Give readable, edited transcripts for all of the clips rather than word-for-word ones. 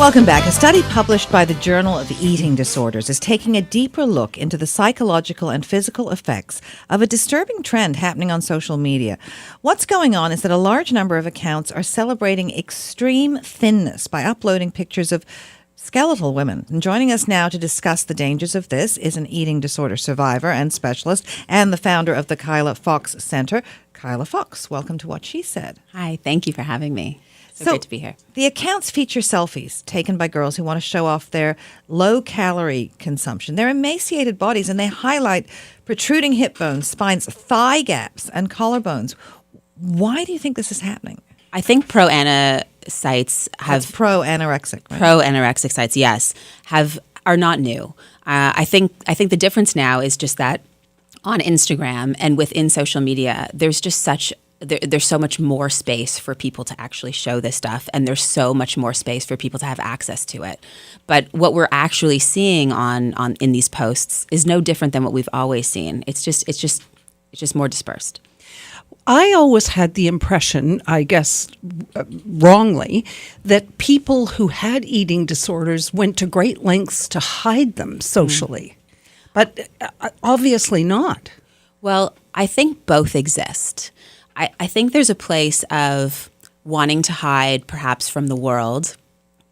Welcome back. A study published by the Journal of Eating Disorders is taking a deeper look into the psychological and physical effects of a disturbing trend happening on social media. What's going on is that a large number of accounts are celebrating extreme thinness by uploading pictures of skeletal women. And joining us now to discuss the dangers of this is an eating disorder survivor and specialist and the founder of the Kyla Fox Center, Kyla Fox. Welcome to What She Said. Hi, thank you for having me. So great to be here. The accounts feature selfies taken by girls who want to show off their low-calorie consumption, their emaciated bodies, and they highlight protruding hip bones, spines, thigh gaps, and collarbones. Why do you think this is happening? I think pro-ana sites have... That's pro-anorexic, right? Pro-anorexic sites, yes, are not new. I think the difference now is just that on Instagram and within social media, there's just there's so much more space for people to actually show this stuff, and there's so much more space for people to have access to it. But what we're actually seeing in these posts is no different than what we've always seen. It's just more dispersed. I always had the impression, I guess wrongly, that people who had eating disorders went to great lengths to hide them socially, but obviously not. Well, I think both exist. I think there's a place of wanting to hide perhaps from the world,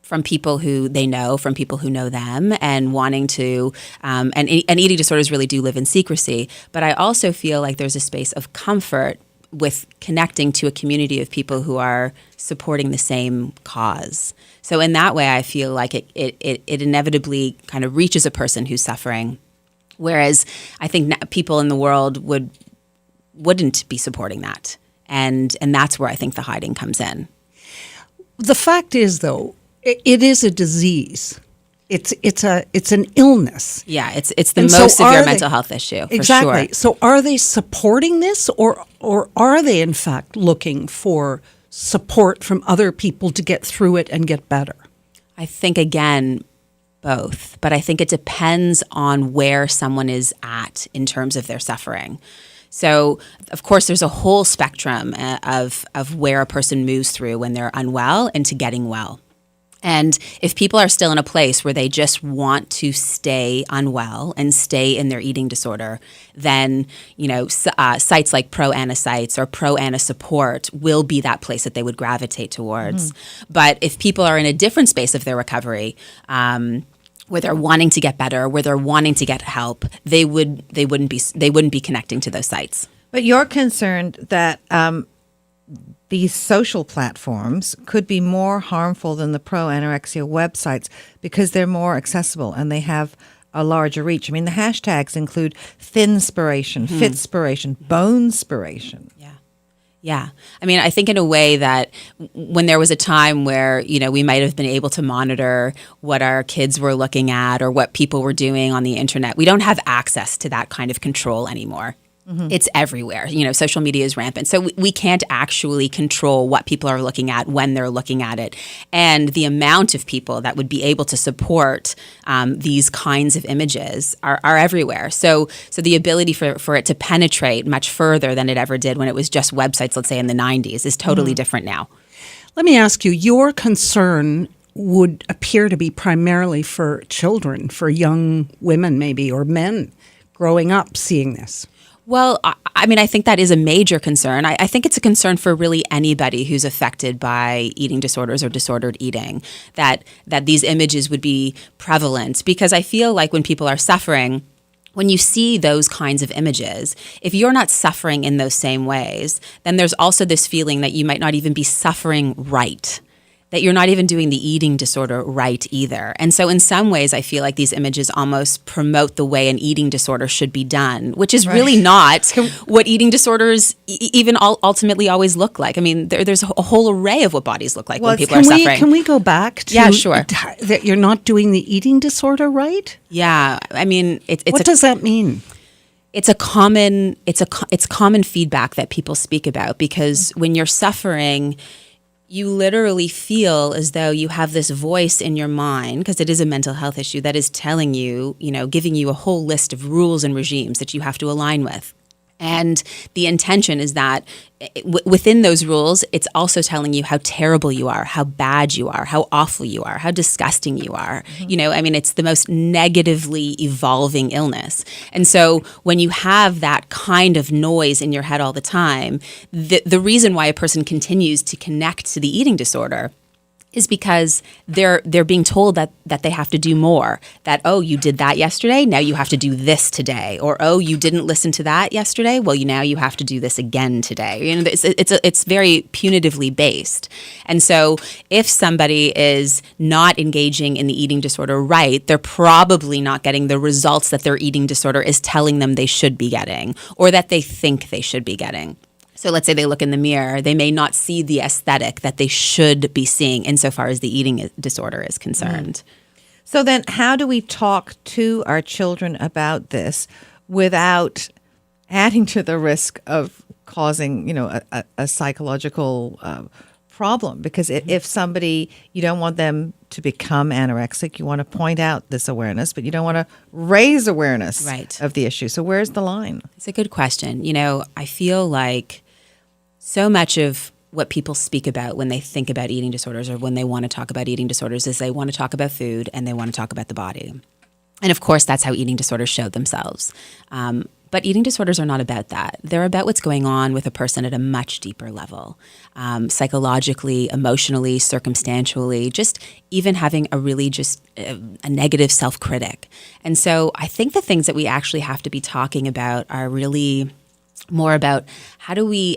from people who they know, from people who know them, and wanting to, and eating disorders really do live in secrecy. But I also feel like there's a space of comfort with connecting to a community of people who are supporting the same cause. So in that way, I feel like it inevitably kind of reaches a person who's suffering, whereas I think people in the world wouldn't be supporting that. And that's where I think the hiding comes in. The fact is, though, it is a disease. It's an illness. Yeah, it's the most severe mental health issue, for exactly. sure. So are they supporting this, or are they in fact looking for support from other people to get through it and get better? I think, again, both. But I think it depends on where someone is at in terms of their suffering. So, of course, there's a whole spectrum of where a person moves through when they're unwell into getting well. And if people are still in a place where they just want to stay unwell and stay in their eating disorder, then, sites like pro-ana sites or pro-ana support will be that place that they would gravitate towards. But if people are in a different space of their recovery, where they're wanting to get better, where they're wanting to get help, they wouldn't be connecting to those sites. But you're concerned that these social platforms could be more harmful than the pro-anorexia websites because they're more accessible and they have a larger reach. I mean, the hashtags include thinspiration, fitspiration, bonespiration. Yeah. I mean, I think in a way that when there was a time where, we might have been able to monitor what our kids were looking at or what people were doing on the internet, we don't have access to that kind of control anymore. It's everywhere. Social media is rampant. So we can't actually control what people are looking at when they're looking at it. And the amount of people that would be able to support these kinds of images are everywhere. So the ability for it to penetrate much further than it ever did when it was just websites, let's say in the 90s, is totally different now. Let me ask you, your concern would appear to be primarily for children, for young women maybe, or men growing up seeing this. Well, I mean, I think that is a major concern. I think it's a concern for really anybody who's affected by eating disorders or disordered eating, that these images would be prevalent. Because I feel like when people are suffering, when you see those kinds of images, if you're not suffering in those same ways, then there's also this feeling that you might not even be suffering right, that you're not even doing the eating disorder right either. And so in some ways, I feel like these images almost promote the way an eating disorder should be done, which is really not what eating disorders even ultimately always look like. I mean, there's a whole array of what bodies look like when people are suffering. Can we go back to that you're not doing the eating disorder right? Yeah. I mean, what does that mean? It's common feedback that people speak about, because when you're suffering, you literally feel as though you have this voice in your mind, because it is a mental health issue, that is telling you, giving you a whole list of rules and regimes that you have to align with. And the intention is that within those rules, it's also telling you how terrible you are, how bad you are, how awful you are, how disgusting you are. It's the most negatively evolving illness. And so when you have that kind of noise in your head all the time, the reason why a person continues to connect to the eating disorder is because they're being told that they have to do more. That, oh, you did that yesterday, now you have to do this today. Or, oh, you didn't listen to that yesterday, well, now you have to do this again today. It's very punitively based. And so if somebody is not engaging in the eating disorder right, they're probably not getting the results that their eating disorder is telling them they should be getting, or that they think they should be getting. So let's say they look in the mirror, they may not see the aesthetic that they should be seeing insofar as the eating disorder is concerned. So then how do we talk to our children about this without adding to the risk of causing, a psychological problem? Because if somebody, you don't want them to become anorexic, you want to point out this awareness, but you don't want to raise awareness of the issue. So where's the line? It's a good question. I feel like so much of what people speak about when they think about eating disorders, or when they want to talk about eating disorders, is they want to talk about food and they want to talk about the body. And of course, that's how eating disorders show themselves. But eating disorders are not about that. They're about what's going on with a person at a much deeper level, psychologically, emotionally, circumstantially, just even having a negative self-critic. And so I think the things that we actually have to be talking about are really more about how do we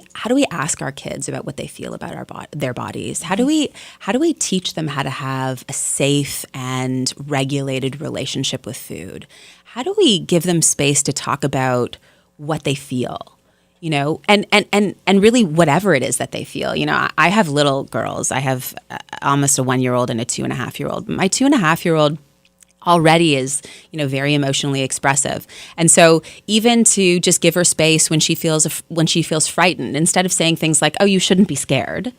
ask our kids about what they feel about their bodies? How do we teach them how to have a safe and regulated relationship with food? How do we give them space to talk about what they feel? And really whatever it is that they feel. I have little girls. I have almost a 1-year-old and a 2.5-year-old. My 2.5-year-old already is, very emotionally expressive. And so even to just give her space when she feels frightened, instead of saying things like, oh, you shouldn't be scared,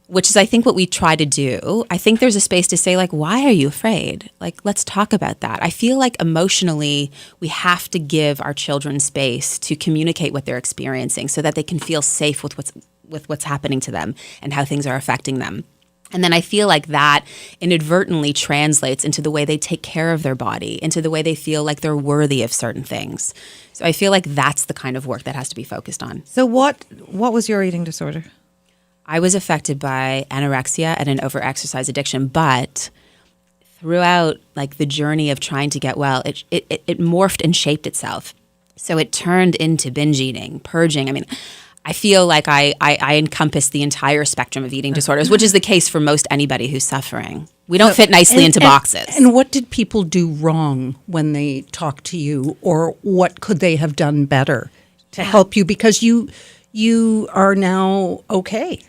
which is, I think, what we try to do. I think there's a space to say, like, why are you afraid? Like, let's talk about that. I feel like emotionally, we have to give our children space to communicate what they're experiencing so that they can feel safe with what's happening to them and how things are affecting them. And then I feel like that inadvertently translates into the way they take care of their body, into the way they feel like they're worthy of certain things. So I feel like that's the kind of work that has to be focused on. So what was your eating disorder? I was affected by anorexia and an overexercise addiction, but throughout the journey of trying to get well, it morphed and shaped itself. So it turned into binge eating, purging. I feel like I encompass the entire spectrum of eating disorders, which is the case for most anybody who's suffering. We don't fit nicely into boxes. And what did people do wrong when they talked to you, or what could they have done better to help you? Because you are now okay.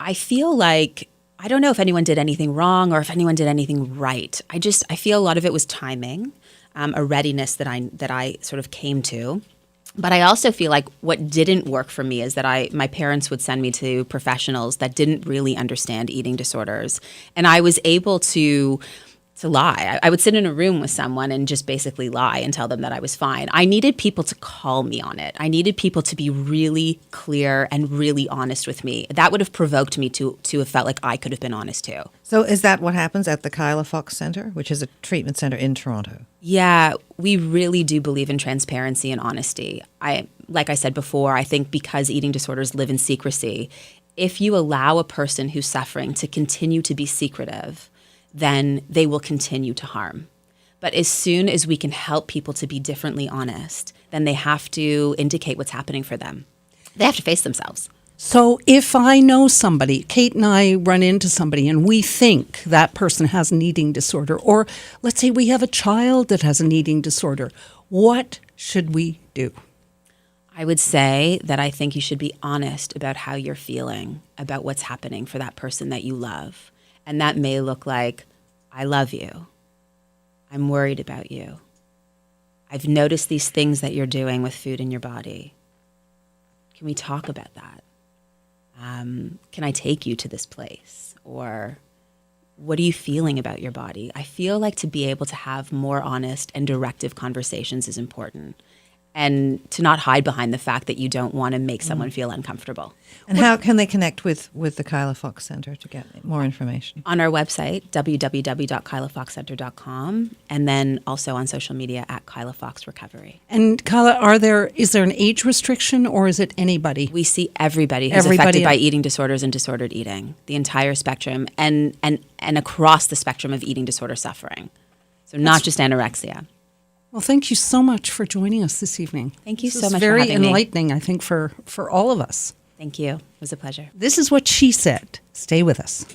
I feel like, I don't know if anyone did anything wrong or if anyone did anything right. I feel a lot of it was timing, a readiness that I sort of came to. But I also feel like what didn't work for me is that my parents would send me to professionals that didn't really understand eating disorders. And I was able to lie. I would sit in a room with someone and just basically lie and tell them that I was fine. I needed people to call me on it. I needed people to be really clear and really honest with me. That would have provoked me to have felt like I could have been honest too. So is that what happens at the Kyla Fox Center, which is a treatment center in Toronto? Yeah, we really do believe in transparency and honesty. Like I said before, I think because eating disorders live in secrecy, if you allow a person who's suffering to continue to be secretive, then they will continue to harm. But as soon as we can help people to be differently honest, then they have to indicate what's happening for them. They have to face themselves. So if I know somebody, Kate and I run into somebody and we think that person has an eating disorder, or let's say we have a child that has an eating disorder, what should we do? I would say that I think you should be honest about how you're feeling, about what's happening for that person that you love. And that may look like, I love you. I'm worried about you. I've noticed these things that you're doing with food in your body. Can we talk about that? Can I take you to this place? Or what are you feeling about your body? I feel like to be able to have more honest and directive conversations is important. and to not hide behind the fact that you don't want to make someone feel uncomfortable. And how can they connect with the Kyla Fox Center to get more information? On our website, www.kylafoxcenter.com, and then also on social media at Kyla Fox Recovery. And Kyla, is there an age restriction, or is it anybody? We see everybody who's affected by eating disorders and disordered eating, the entire spectrum, and across the spectrum of eating disorder suffering. So not just anorexia. Well, thank you so much for joining us this evening. Thank you This so was much for very having me. enlightening, I think, for all of us. Thank you. It was a pleasure. This is What She Said. Stay with us.